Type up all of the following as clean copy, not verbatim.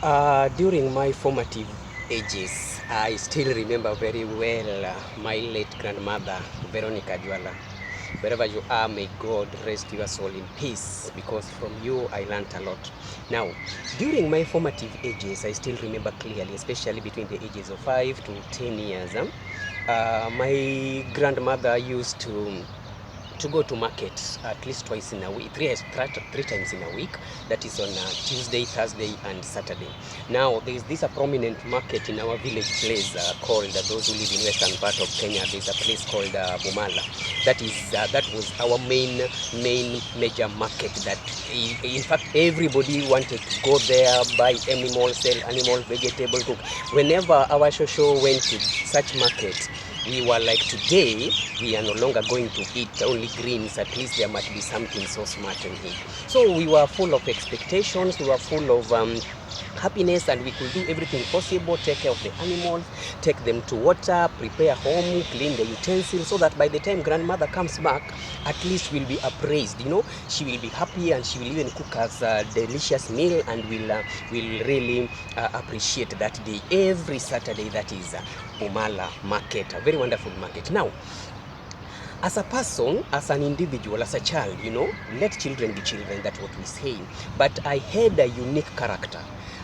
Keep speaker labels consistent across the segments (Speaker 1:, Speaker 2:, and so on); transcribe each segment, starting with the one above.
Speaker 1: During my formative ages, I still remember very well my late grandmother, Veronica Juala. Wherever you are, may God rest your soul in peace, because from you I learned a lot. Now, during my formative ages, I still remember clearly, especially between the ages of 5 to 10 years, my grandmother used to go to market at least twice in a week, three times in a week. That is on Tuesday, Thursday, and Saturday. Now, there is this a prominent market in our village place called, those who live in western part of Kenya, there's a place called Bumala. That was our main major market. That in fact everybody wanted to go there, buy animals, sell animals, vegetable, cook. Whenever our shosho went to such market, we were like, today we are no longer going to eat only greens, at least there might be something so smart in it. So we were full of expectations, we were full of happiness, and we could do everything possible, take care of the animals, take them to water, prepare home, clean the utensils, so that by the time grandmother comes back, at least we'll be appraised, she will be happy, and she will even cook us a delicious meal, and will really appreciate that day. Every Saturday, that is Bumala market, a very wonderful market. Now, as a person, as an individual, as a child, let children be children, that's what we say. But I had a unique character.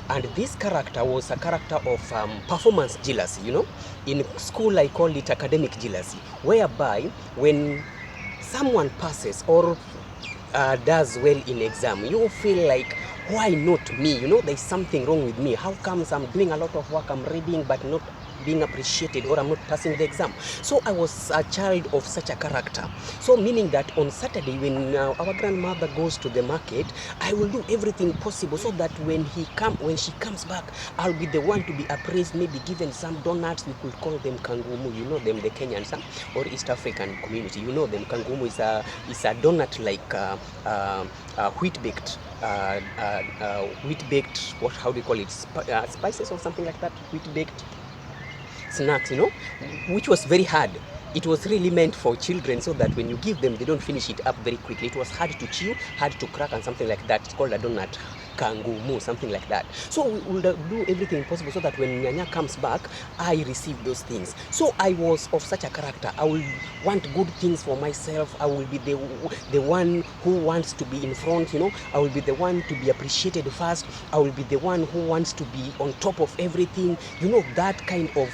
Speaker 1: And this character was a character of performance jealousy, In school, I call it academic jealousy, whereby when someone passes or does well in exam, you feel like, why not me? There's something wrong with me. How comes I'm doing a lot of work, I'm reading, but not being appreciated, or I'm not passing the exam? So I was a child of such a character. So meaning that on Saturday, when our grandmother goes to the market, I will do everything possible so that when she comes back, I'll be the one to be appraised, maybe given some donuts. We could call them kangumu, them, the Kenyans, or East African community, them. Kangumu is a donut like wheat baked, how do you call it, spices or something like that, wheat baked snacks, which was very hard. It was really meant for children, so that when you give them, they don't finish it up very quickly. It was hard to chew, hard to crack, and something like that. It's called a donut, kangumu, something like that. So we would do everything possible so that when Nyanya comes back, I receive those things. So I was of such a character. I will want good things for myself. I will be the one who wants to be in front, I will be the one to be appreciated first. I will be the one who wants to be on top of everything. That kind of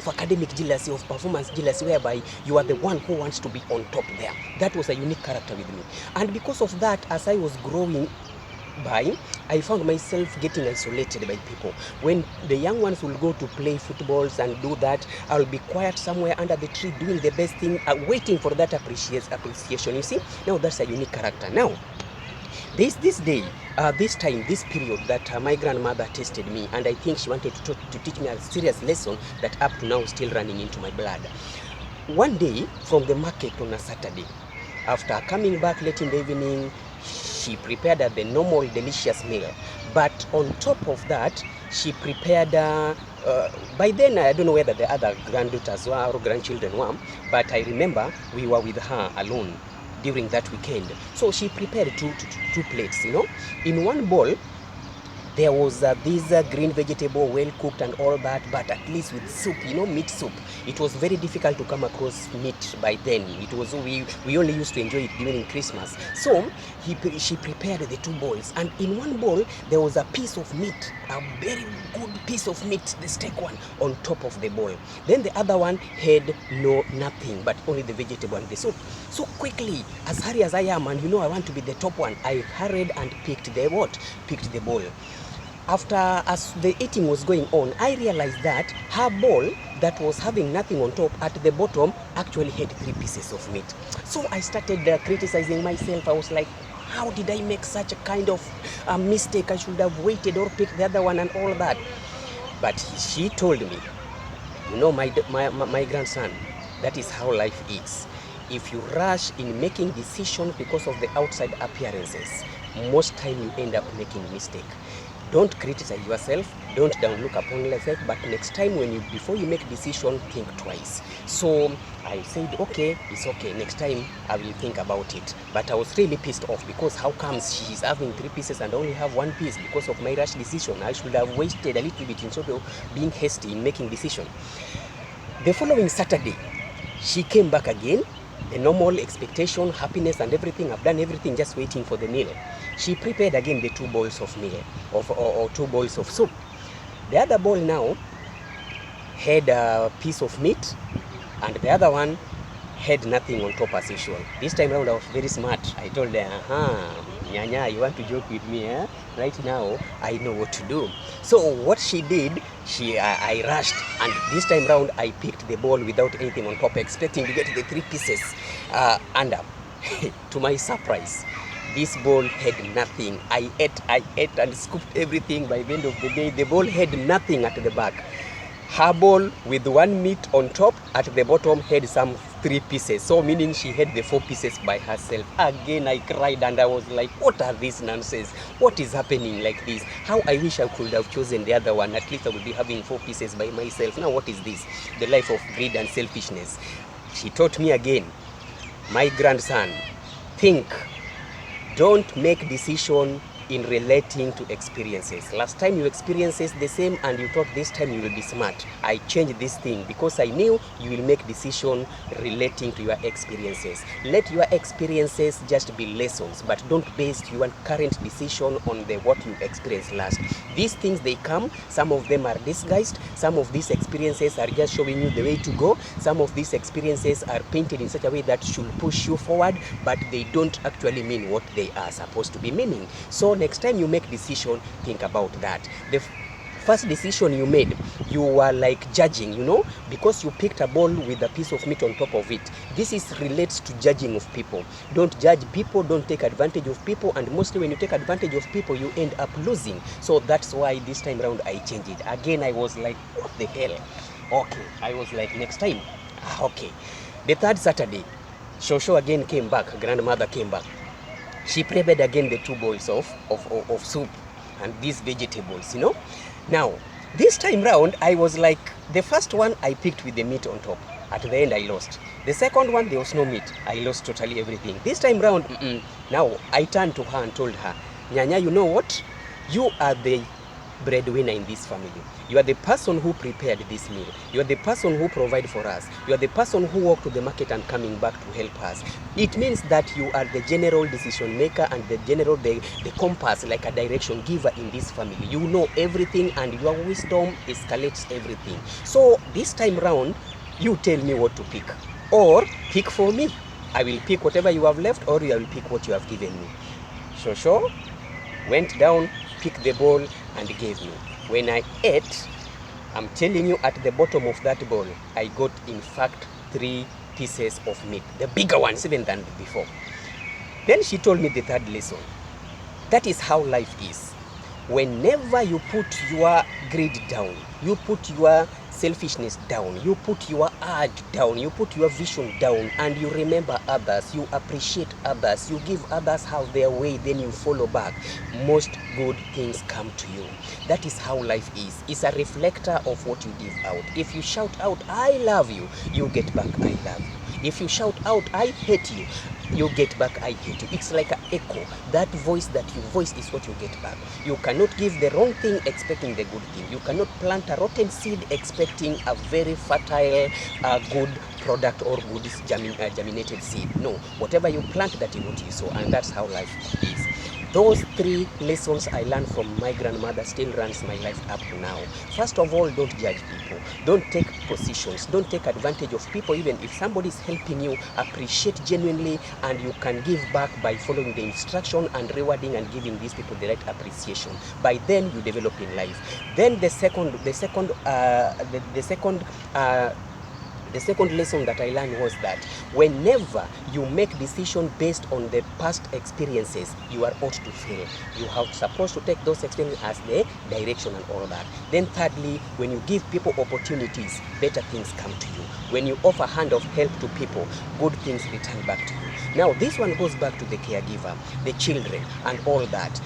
Speaker 1: academic jealousy, of performance jealousy, whereby you are the one who wants to be on top there. That was a unique character with me. And because of that, as I was growing by, I found myself getting isolated by people. When the young ones will go to play footballs and do that, I'll be quiet somewhere under the tree doing the best thing, waiting for that appreciation. You see, now that's a unique character. Now, this period that my grandmother tested me, and I think she wanted to teach me a serious lesson that up to now is still running into my blood. One day from the market on a Saturday, after coming back late in the evening, she prepared the normal delicious meal. But on top of that, she prepared, by then I don't know whether the other granddaughters were or grandchildren were, but I remember we were with her alone during that weekend. So she prepared two plates, In one bowl, there was this green vegetable, well cooked and all that, but at least with soup, meat soup. It was very difficult to come across meat by then. It was we only used to enjoy it during Christmas. So she prepared the two bowls, and in one bowl there was a piece of meat, a very good piece of meat, the steak one, on top of the bowl. Then the other one had nothing but only the vegetable and the soup. So quickly, as hurry as I am, and I want to be the top one, I hurried and picked the bowl. As the eating was going on, I realized that her bowl that was having nothing on top, at the bottom, actually had 3 pieces of meat. So I started criticizing myself. I was like, how did I make such a kind of mistake? I should have waited or picked the other one and all that. But she told me, my grandson, that is how life is. If you rush in making decisions because of the outside appearances, most time you end up making mistake. Don't criticize yourself, don't down look upon yourself, but next time before you make decision, think twice. So I said, okay, it's okay, next time I will think about it. But I was really pissed off because how comes she's having 3 pieces and I only have 1 piece because of my rash decision? I should have wasted a little bit instead of being hasty in making decision. The following Saturday, she came back again, the normal expectation, happiness and everything. I've done everything, just waiting for the meal. She prepared again the 2 bowls of meal, or 2 bowls of soup. The other bowl now had a piece of meat and the other one had nothing on top as usual. This time around I was very smart. I told her, Nyanya, you want to joke with me, eh? Right now, I know what to do. So what she did, I rushed, and this time round I picked the bowl without anything on top, expecting to get the 3 pieces. And to my surprise, this bowl had nothing. I ate and scooped everything. By the end of the day, the bowl had nothing at the back. Her bowl with 1 meat on top, at the bottom had some 3 pieces. So meaning she had the 4 pieces by herself. Again, I cried and I was like, what are these nonsense? What is happening like this? How I wish I could have chosen the other one. At least I would be having 4 pieces by myself. Now what is this? The life of greed and selfishness. She taught me again, my grandson, think. Don't make decision in relating to experiences. Last time you experienced the same and you thought this time you will be smart. I changed this thing because I knew you will make decision relating to your experiences. Let your experiences just be lessons, but don't base your current decision on what you experienced last. These things, they come, some of them are disguised, some of these experiences are just showing you the way to go, some of these experiences are painted in such a way that should push you forward, but they don't actually mean what they are supposed to be meaning. So next time you make decision, think about that. The first decision you made, you were like judging, because you picked a bowl with a piece of meat on top of it. This relates to judging of people. Don't judge people, don't take advantage of people, and mostly when you take advantage of people, you end up losing. So that's why this time around I changed it. Again, I was like, what the hell? Okay, I was like, next time, okay. The third Saturday, Shosho again came back, grandmother came back. She prepared again the 2 bowls of soup and these vegetables, Now, this time round, I was like, the first one I picked with the meat on top. At the end, I lost. The second one, there was no meat. I lost totally everything. This time round, now I turned to her and told her, Nyanya, you know what? You are the breadwinner in this family. You are the person who prepared this meal. You are the person who provided for us. You are the person who walked to the market and coming back to help us. It means that you are the general decision maker and the compass, like a direction giver in this family. You know everything and your wisdom escalates everything. So this time round, you tell me what to pick, or pick for me. I will pick whatever you have left, or I will pick what you have given me. Shosho went down, picked the bowl and gave me. When I ate, I'm telling you, at the bottom of that bowl, I got in fact 3 pieces of meat, the bigger ones even than before. Then she told me the third lesson. That is how life is. Whenever you put your greed down, you put your selfishness down, you put your urge down, you put your vision down, and you remember others, you appreciate others, you give others how their way, then you follow back, most good things come to you. That is how life is. It's a reflector of what you give out. If you shout out, I love you, you get back, I love you. If you shout out, I hate you, you get back, I hate you. It's like an echo. That voice that you voice is what you get back. You cannot give the wrong thing expecting the good thing. You cannot plant a rotten seed expecting a very fertile, good product or good germinated seed. No, whatever you plant, that is what you sow, and that's how life is. Those 3 lessons I learned from my grandmother still runs my life up to now. First of all, don't judge people. Don't take positions. Don't take advantage of people. Even if somebody is helping you, appreciate genuinely, and you can give back by following the instruction and rewarding and giving these people the right appreciation. By then, you develop in life. Then the second lesson that I learned was that whenever you make decisions based on the past experiences, you are ought to fail. You are supposed to take those experiences as the direction and all that. Then thirdly, when you give people opportunities, better things come to you. When you offer hand of help to people, good things return back to you. Now, this one goes back to the caregiver, the children, and all that.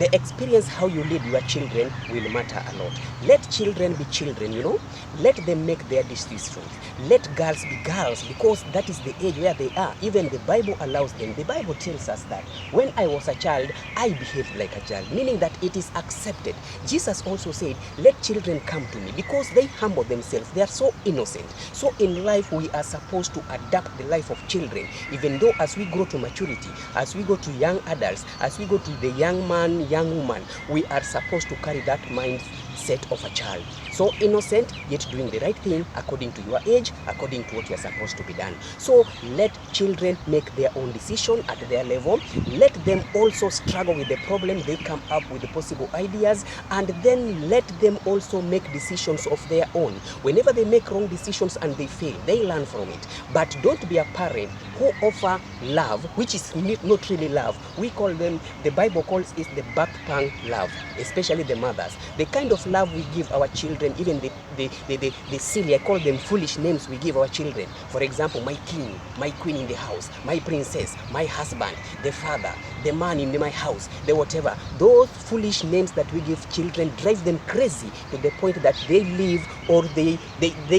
Speaker 1: the experience how you lead your children will matter a lot. Let children be children, you know. Let them make their decisions. Let girls be girls, because that is the age where they are. Even the Bible allows them. The Bible tells us that when I was a child, I behaved like a child, meaning that it is accepted. Jesus also said, let children come to me, because they humble themselves. They are so innocent. So in life, we are supposed to adapt the life of children, even though as we grow to maturity, as we go to young adults, as we go to the young man, young woman, we are supposed to carry that mindset of a child. So innocent, yet doing the right thing according to your age, according to what you are supposed to be done. So let children make their own decision at their level. Let them also struggle with the problem. They come up with the possible ideas, and then let them also make decisions of their own. Whenever they make wrong decisions and they fail, they learn from it. But don't be a parent who offer love, which is not really love. We call them, the Bible calls it the backpang love, especially the mothers. The kind of love we give our children, even the silly, I call them foolish names we give our children. For example, my king, my queen in the house, my princess, my husband, the father, the man in my house, the whatever. Those foolish names that we give children drive them crazy to the point that they leave, or they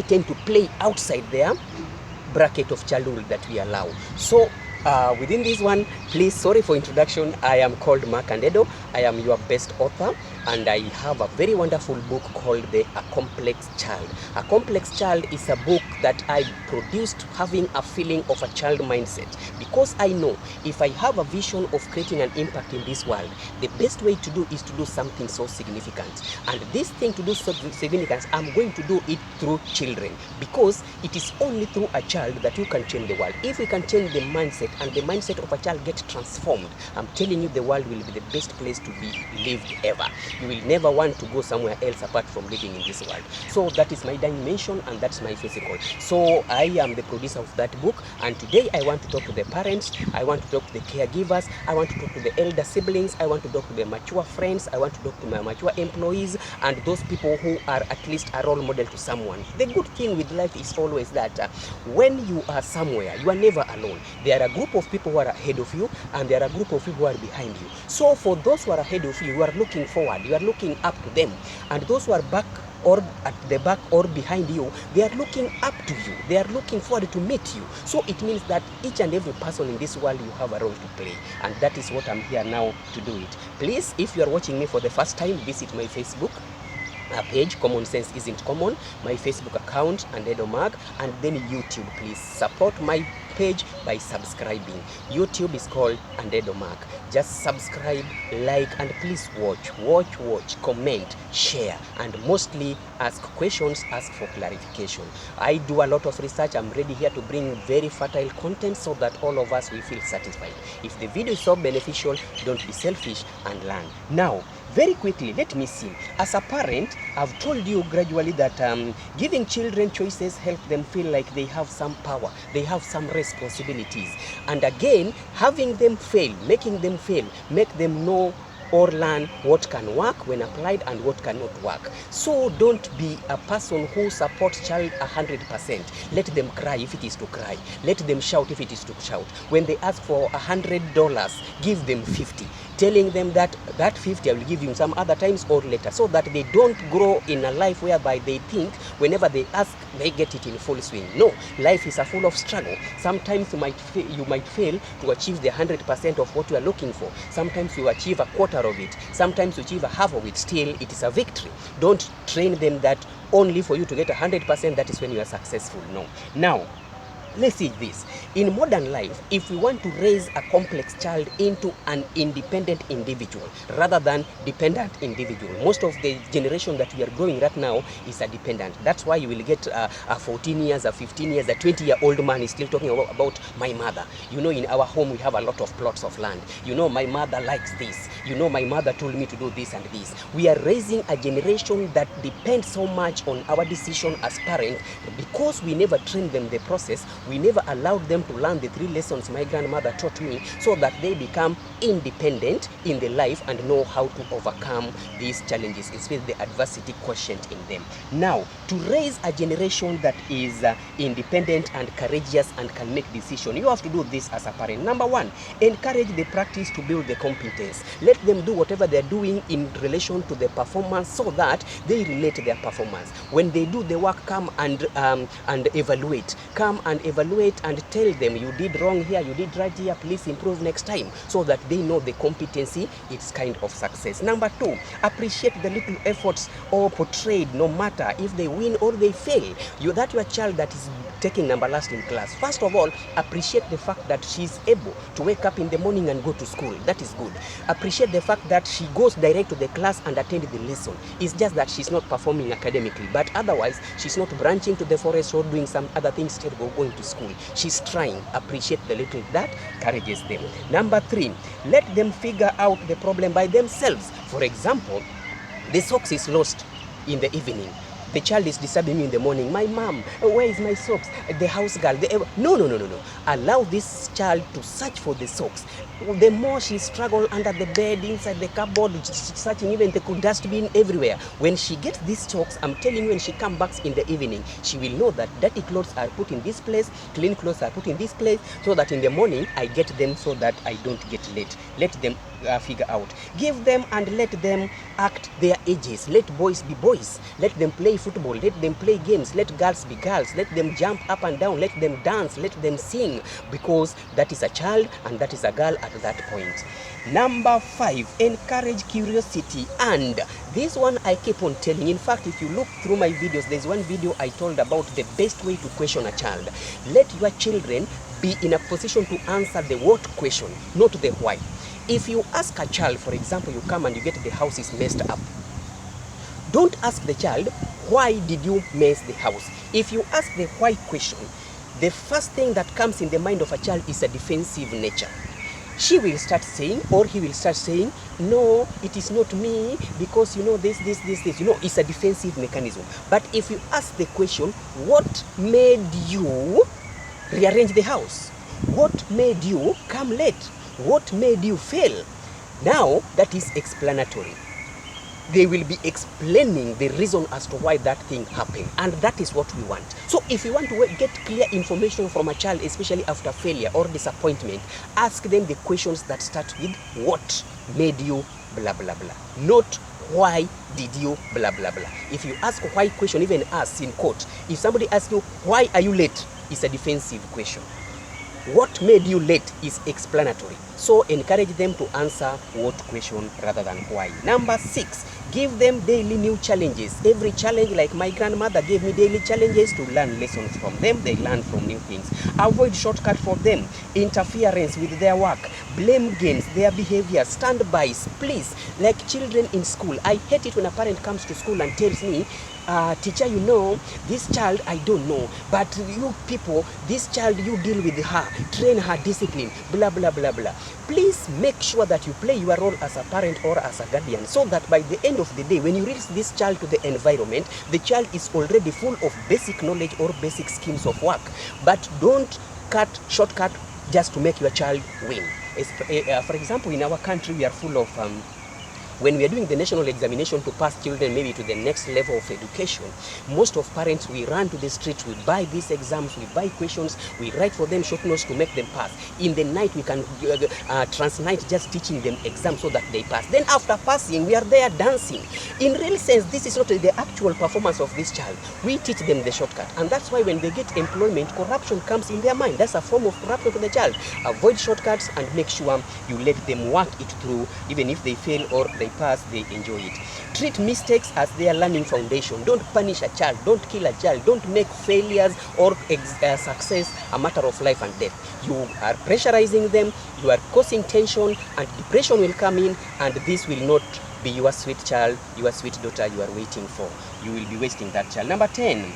Speaker 1: tend to play outside their bracket of childhood that we allow. So within this one, please, sorry for introduction, I am called Mark Andedo. I am your best author, and I have a very wonderful book called A Complex Child. A Complex Child is a book that I produced having a feeling of a child mindset, because I know if I have a vision of creating an impact in this world, the best way to do is to do something so significant. And this thing to do so significant, I'm going to do it through children, because it is only through a child that you can change the world. If we can change the mindset, and the mindset of a child gets transformed, I'm telling you, the world will be the best place to be lived ever. You will never want to go somewhere else apart from living in this world. So that is my dimension, and that's my physical. So I am the producer of that book, and today I want to talk to the parents, I want to talk to the caregivers, I want to talk to the elder siblings, I want to talk to the mature friends, I want to talk to my mature employees, and those people who are at least a role model to someone. The good thing with life is always that when you are somewhere, you are never alone. There are a group of people who are ahead of you, and there are a group of people who are behind you. So for those who are ahead of you, you are looking forward, you are looking up to them, and those who are back or at the back or behind you, they are looking up to you, they are looking forward to meet you. So it means that each and every person in this world, you have a role to play, and that is what I'm here now to do it. Please, if you are watching me for the first time, visit my Facebook page, Common Sense Isn't Common, my Facebook account, Andedo Mark, and then YouTube. Please support my page by subscribing. YouTube is called Andedo Mark. Just subscribe, like, and please watch, comment, share, and mostly ask questions, ask for clarification. I do a lot of research. I'm ready here to bring very fertile content so that all of us will feel satisfied. If the video is so beneficial, don't be selfish and learn. Now, very quickly, let me see. As a parent, I've told you gradually that giving children choices help them feel like they have some power, they have some responsibilities. And again, having them fail, making them fail, make them know or learn what can work when applied and what cannot work. So don't be a person who supports child 100%. Let them cry if it is to cry. Let them shout if it is to shout. When they ask for $100, give them 50. Telling them that 50 I will give you some other times or later, so that they don't grow in a life whereby they think whenever they ask, they get it in full swing. No, life is a full of struggle. Sometimes you might fail to achieve the 100% of what you are looking for. Sometimes you achieve a quarter of it. Sometimes you achieve a half of it. Still, it is a victory. Don't train them that only for you to get 100%, that is when you are successful. No. Now, let's see this. In modern life, if we want to raise a complex child into an independent individual rather than dependent individual, most of the generation that we are growing right now is a dependent. That's why you will get a 14 years, a 15 years, a 20-year-old man is still talking about my mother. You know, in our home, we have a lot of plots of land. You know, my mother likes this. You know, my mother told me to do this and this. We are raising a generation that depends so much on our decision as parents, because we never train them the process. We never allowed them to learn the 3 lessons my grandmother taught me so that they become independent in their life and know how to overcome these challenges, especially the adversity quotient in them. Now, to raise a generation that is independent and courageous and can make decisions, you have to do this as a parent. Number 1, encourage the practice to build the competence. Let them do whatever they're doing in relation to the performance so that they relate their performance. When they do the work, come and evaluate. Come and evaluate and tell them you did wrong here, you did right here, please improve next time, so that they know the competency is kind of success. Number 2, appreciate the little efforts or portrayed, no matter if they win or they fail. Your child that is taking number last in class, first of all, appreciate the fact that she's able to wake up in the morning and go to school. That is good. Appreciate the fact that she goes direct to the class and attend the lesson. It's just that she's not performing academically, but otherwise she's not branching to the forest or doing some other things instead of going to school. She's trying. Appreciate the little that encourages them. Number 3, let them figure out the problem by themselves. For example, the socks is lost in the evening. The child is disturbing me in the morning. My mom, where is my socks? The house girl. No. Allow this child to search for the socks. The more she struggles under the bed, inside the cupboard, searching even the dustbin, everywhere. When she gets these socks, I'm telling you, when she comes back in the evening, she will know that dirty clothes are put in this place, clean clothes are put in this place, so that in the morning I get them so that I don't get late. Let them figure out. Give them and let them act their ages. Let boys be boys. Let them play football. Let them play games. Let girls be girls. Let them jump up and down. Let them dance. Let them sing, because that is a child and that is a girl at that point. Number 5, encourage curiosity. And this one I keep on telling. In fact, if you look through my videos, there's one video I told about the best way to question a child. Let your children be in a position to answer the what question, not the why. If you ask a child, for example, you come and you get the house is messed up, don't ask the child, why did you mess the house? If you ask the why question, the first thing that comes in the mind of a child is a defensive nature. She will start saying, or he will start saying, no, it is not me, because you know this. You know, it's a defensive mechanism. But if you ask the question, what made you rearrange the house? What made you come late? What made you fail? Now, that is explanatory. They will be explaining the reason as to why that thing happened, and that is what we want. So if you want to get clear information from a child, especially after failure or disappointment, ask them the questions that start with what made you blah blah blah, not why did you blah blah blah. If you ask why question, even us in court, if somebody asks you why are you late, it's a defensive question. What made you late is explanatory. So encourage them to answer what question rather than why. Number 6, give them daily new challenges. Every challenge, like my grandmother gave me daily challenges to learn lessons from them. They learn from new things. Avoid shortcut for them, interference with their work, blame games, their behavior, standbys, please. Like children in school, I hate it when a parent comes to school and tells me, teacher, you know, this child I don't know, but you people, this child, you deal with her, train her, discipline, blah blah blah blah. Please make sure that you play your role as a parent or as a guardian, so that by the end of the day, when you release this child to the environment, the child is already full of basic knowledge or basic schemes of work. But don't shortcut just to make your child win. For example, in our country, we are full of when we are doing the national examination to pass children maybe to the next level of education, most of parents, we run to the streets, we buy these exams, we buy questions, we write for them short notes to make them pass. In the night, we can transnight just teaching them exams so that they pass. Then after passing, we are there dancing. In real sense, this is not the actual performance of this child. We teach them the shortcut. And that's why when they get employment, corruption comes in their mind. That's a form of corruption to the child. Avoid shortcuts and make sure you let them work it through. Even if they fail or they pass, they enjoy it. Treat mistakes as their learning foundation. Don't punish a child. Don't kill a child. Don't make failures or success a matter of life and death. You are pressurizing them. You are causing tension, and depression will come in, and this will not be your sweet child, your sweet daughter you are waiting for. You will be wasting that child. Number 10,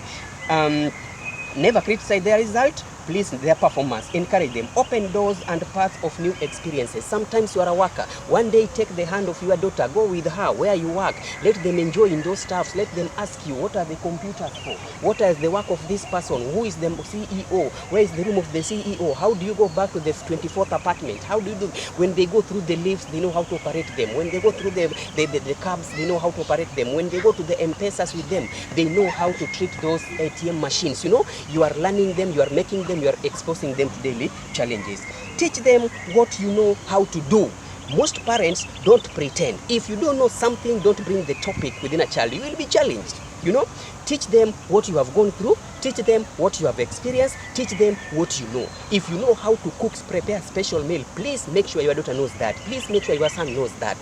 Speaker 1: never criticize their result. please, their performance, encourage them, open doors and paths of new experiences. Sometimes you are a worker, one day take the hand of your daughter, go with her where you work, let them enjoy in those stuffs, let them ask you, what are the computers for, what is the work of this person, who is the CEO, where is the room of the CEO, how do you go back to the 24th apartment, how do you do, when they go through the lifts, they know how to operate them, when they go through the cabs, they know how to operate them, when they go to the M-Pesas with them, they know how to treat those ATM machines. You know, you are learning them, you are making them, you are exposing them to daily challenges. Teach them what you know how to do. Most parents don't pretend. If you don't know something, don't bring the topic within a child. You will be challenged. You know, teach them what you have gone through, teach them what you have experienced, teach them what you know. If you know how to cook, prepare a special meal, please make sure your daughter knows that. Please make sure your son knows that.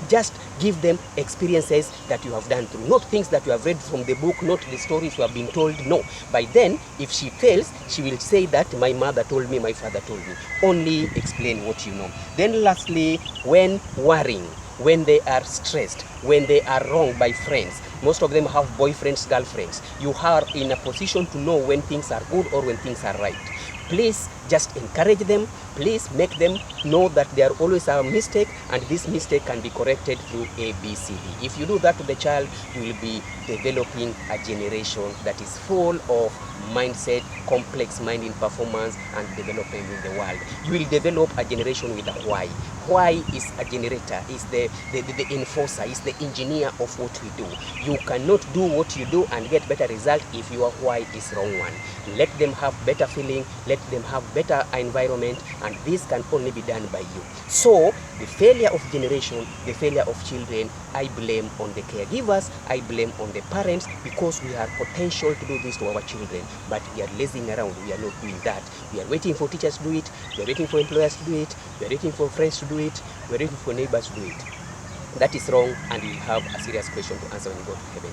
Speaker 1: Just give them experiences that you have done through, not things that you have read from the book, not the stories you have been told. No. By then, if she fails, she will say that my mother told me, my father told me. Only explain what you know. Then lastly, when worrying, when they are stressed, when they are wronged by friends, most of them have boyfriends, girlfriends. You are in a position to know when things are good or when things are right. Please just encourage them. Please make them know that there are always a mistake, and this mistake can be corrected through A, B, C, D. If you do that to the child, you will be developing a generation that is full of mindset, complex mind in performance, and development in the world. You will develop a generation with a why. Why is a generator, is the enforcer, is the engineer of what we do. You cannot do what you do and get better result if your why is wrong one. Let them have better feeling, let them have better environment, and this can only be done by you. So the failure of generation, the failure of children, I blame on the caregivers, I blame on the parents, because we have potential to do this to our children, but we are lazing around. We are not doing that. We are waiting for teachers to do it, we are waiting for employers to do it, we are waiting for friends to do it, we are waiting for neighbors to do it. That is wrong, and you have a serious question to answer when you go to heaven.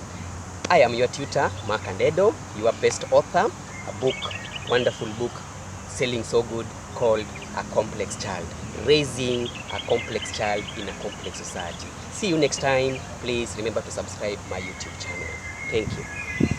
Speaker 1: I am your tutor, Mark Andedo, your best author, a book, wonderful book, selling so good, called A Complex Child, raising a complex child in a complex society. See you next time. Please remember to subscribe my YouTube channel. Thank you.